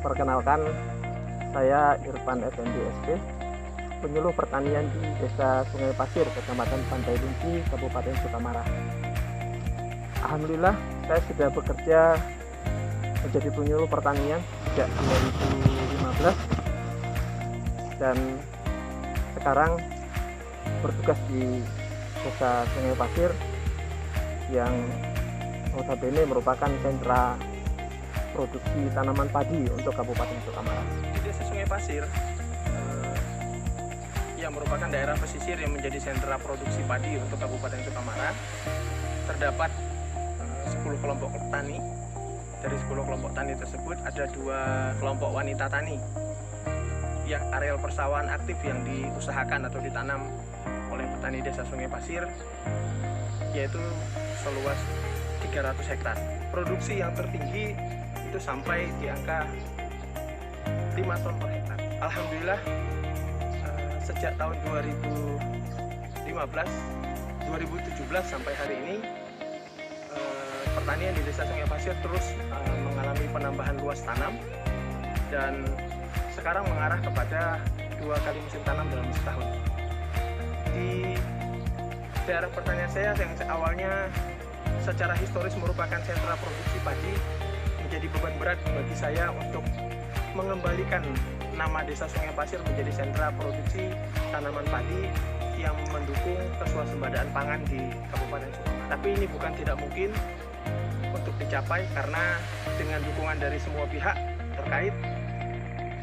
Perkenalkan, saya Irfan Effendi SP, penyuluh pertanian di Desa Sungai Pasir, Kecamatan Pantai Lunci, Kabupaten Sukamara. Alhamdulillah, saya sudah bekerja menjadi penyuluh pertanian sejak 2015 dan sekarang bertugas di Desa Sungai Pasir yang notabene merupakan sentra produksi tanaman padi untuk Kabupaten Sukamara. Di Desa Sungai Pasir yang merupakan daerah pesisir yang menjadi sentra produksi padi untuk Kabupaten Sukamara, terdapat 10 kelompok tani. Dari 10 kelompok tani tersebut ada 2 kelompok wanita tani yang areal persawahan aktif yang diusahakan atau ditanam oleh petani Desa Sungai Pasir yaitu seluas 300 hektar. Produksi yang tertinggi itu sampai di angka 5 ton per hektar. Alhamdulillah sejak tahun 2017 sampai hari ini pertanian di Desa Sungai Pasir terus mengalami penambahan luas tanam dan sekarang mengarah kepada 2 kali musim tanam dalam setahun. Di daerah pertanian saya yang awalnya secara historis merupakan sentra produksi padi, menjadi beban berat bagi saya untuk mengembalikan nama Desa Sungai Pasir menjadi sentra produksi tanaman padi yang mendukung keswasembadaan pangan di Kabupaten Sukamara. Tapi ini bukan tidak mungkin untuk dicapai karena dengan dukungan dari semua pihak terkait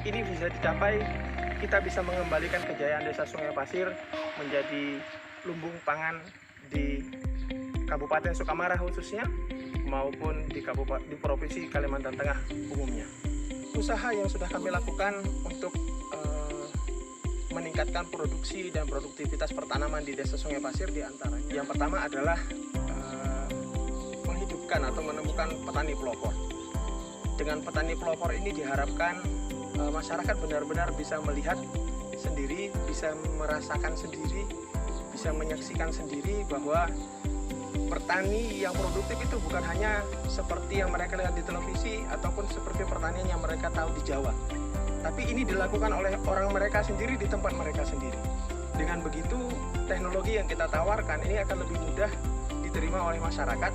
ini bisa dicapai. Kita bisa mengembalikan kejayaan Desa Sungai Pasir menjadi lumbung pangan di Kabupaten Sukamara khususnya maupun di Provinsi Kalimantan Tengah umumnya. Usaha yang sudah kami lakukan untuk meningkatkan produksi dan produktivitas pertanaman di Desa Sungai Pasir diantaranya. Yang pertama adalah menghidupkan atau menemukan petani pelopor. Dengan petani pelopor ini diharapkan masyarakat benar-benar bisa melihat sendiri, bisa merasakan sendiri, bisa menyaksikan sendiri bahwa bertani yang produktif itu bukan hanya seperti yang mereka lihat di televisi ataupun seperti pertanian yang mereka tahu di Jawa. Tapi ini dilakukan oleh orang mereka sendiri di tempat mereka sendiri. Dengan begitu, teknologi yang kita tawarkan ini akan lebih mudah diterima oleh masyarakat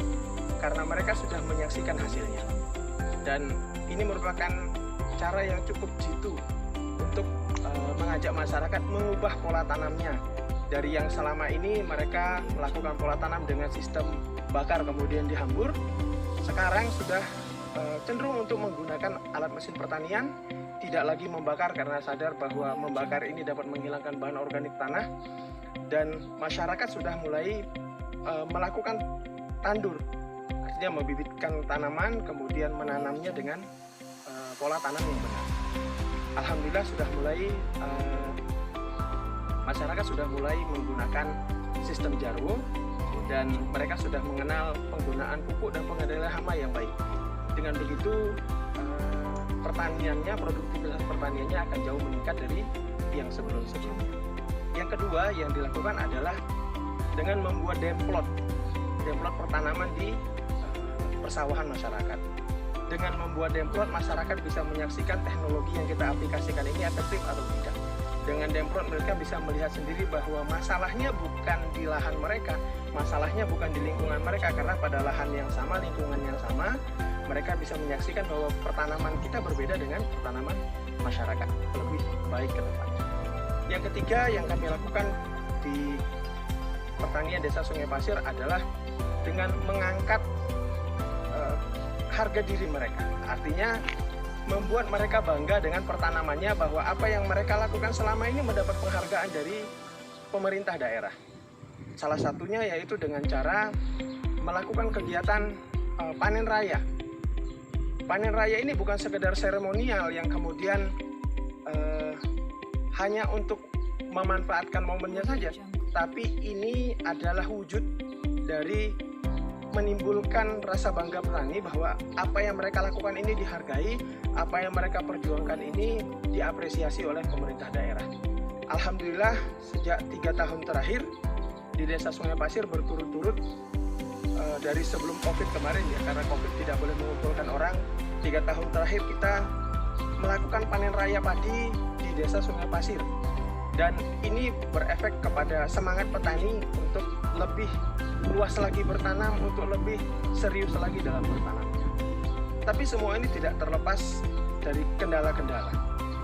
karena mereka sudah menyaksikan hasilnya. Dan ini merupakan cara yang cukup jitu untuk mengajak masyarakat mengubah pola tanamnya. Dari yang selama ini mereka melakukan pola tanam dengan sistem bakar kemudian dihambur, sekarang sudah cenderung untuk menggunakan alat mesin pertanian, tidak lagi membakar karena sadar bahwa membakar ini dapat menghilangkan bahan organik tanah, dan masyarakat sudah mulai melakukan tandur, artinya membibitkan tanaman kemudian menanamnya dengan pola tanam yang benar. Alhamdulillah sudah mulai masyarakat sudah mulai menggunakan sistem jarum dan mereka sudah mengenal penggunaan pupuk dan pengendalian hama yang baik. Dengan begitu pertaniannya, produktivitas pertaniannya akan jauh meningkat dari yang sebelum-sebelumnya. Yang kedua yang dilakukan adalah dengan membuat demplot pertanaman di persawahan masyarakat. Dengan membuat demplot, masyarakat bisa menyaksikan teknologi yang kita aplikasikan ini efektif atau tidak. Dengan demplot mereka bisa melihat sendiri bahwa masalahnya bukan di lahan mereka, masalahnya bukan di lingkungan mereka, karena pada lahan yang sama, lingkungan yang sama, mereka bisa menyaksikan bahwa pertanaman kita berbeda dengan pertanaman masyarakat, lebih baik ke depannya. Yang ketiga yang kami lakukan di pertanian Desa Sungai Pasir adalah dengan mengangkat harga diri mereka, artinya membuat mereka bangga dengan pertanamannya, bahwa apa yang mereka lakukan selama ini mendapat penghargaan dari pemerintah daerah. Salah satunya yaitu dengan cara melakukan kegiatan panen raya. Panen raya ini bukan sekedar seremonial yang kemudian hanya untuk memanfaatkan momennya saja, tapi ini adalah wujud dari menimbulkan rasa bangga petani bahwa apa yang mereka lakukan ini dihargai, apa yang mereka perjuangkan ini diapresiasi oleh pemerintah daerah. Alhamdulillah sejak 3 tahun terakhir di Desa Sungai Pasir berturut-turut dari sebelum COVID kemarin ya, karena COVID tidak boleh mengumpulkan orang, 3 tahun terakhir kita melakukan panen raya padi di Desa Sungai Pasir. Dan ini berefek kepada semangat petani untuk lebih luas lagi bertanam, untuk lebih serius lagi dalam bertanamnya. Tapi semua ini tidak terlepas dari kendala-kendala.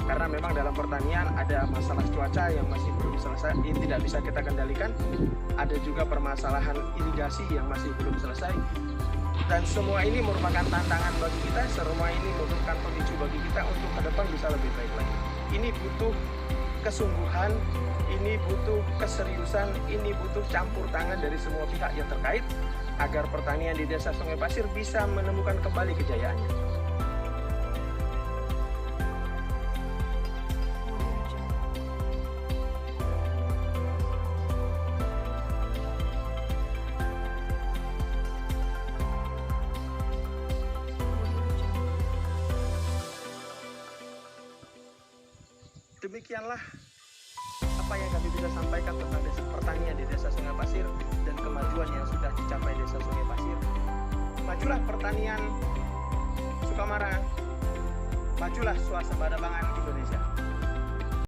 Karena memang dalam pertanian ada masalah cuaca yang masih belum selesai, ini tidak bisa kita kendalikan. Ada juga permasalahan irigasi yang masih belum selesai. Dan semua ini merupakan tantangan bagi kita, semua ini merupakan pemicu bagi kita untuk ke depan bisa lebih baik lagi. Ini butuh kesungguhan, ini butuh keseriusan, ini butuh campur tangan dari semua pihak yang terkait agar pertanian di Desa Sungai Pasir bisa menemukan kembali kejayaannya. Demikianlah apa yang kami bisa sampaikan tentang desa pertanian di Desa Sungai Pasir dan kemajuan yang sudah dicapai Desa Sungai Pasir. Majulah pertanian Sukamara, majulah swasembada pangan Indonesia.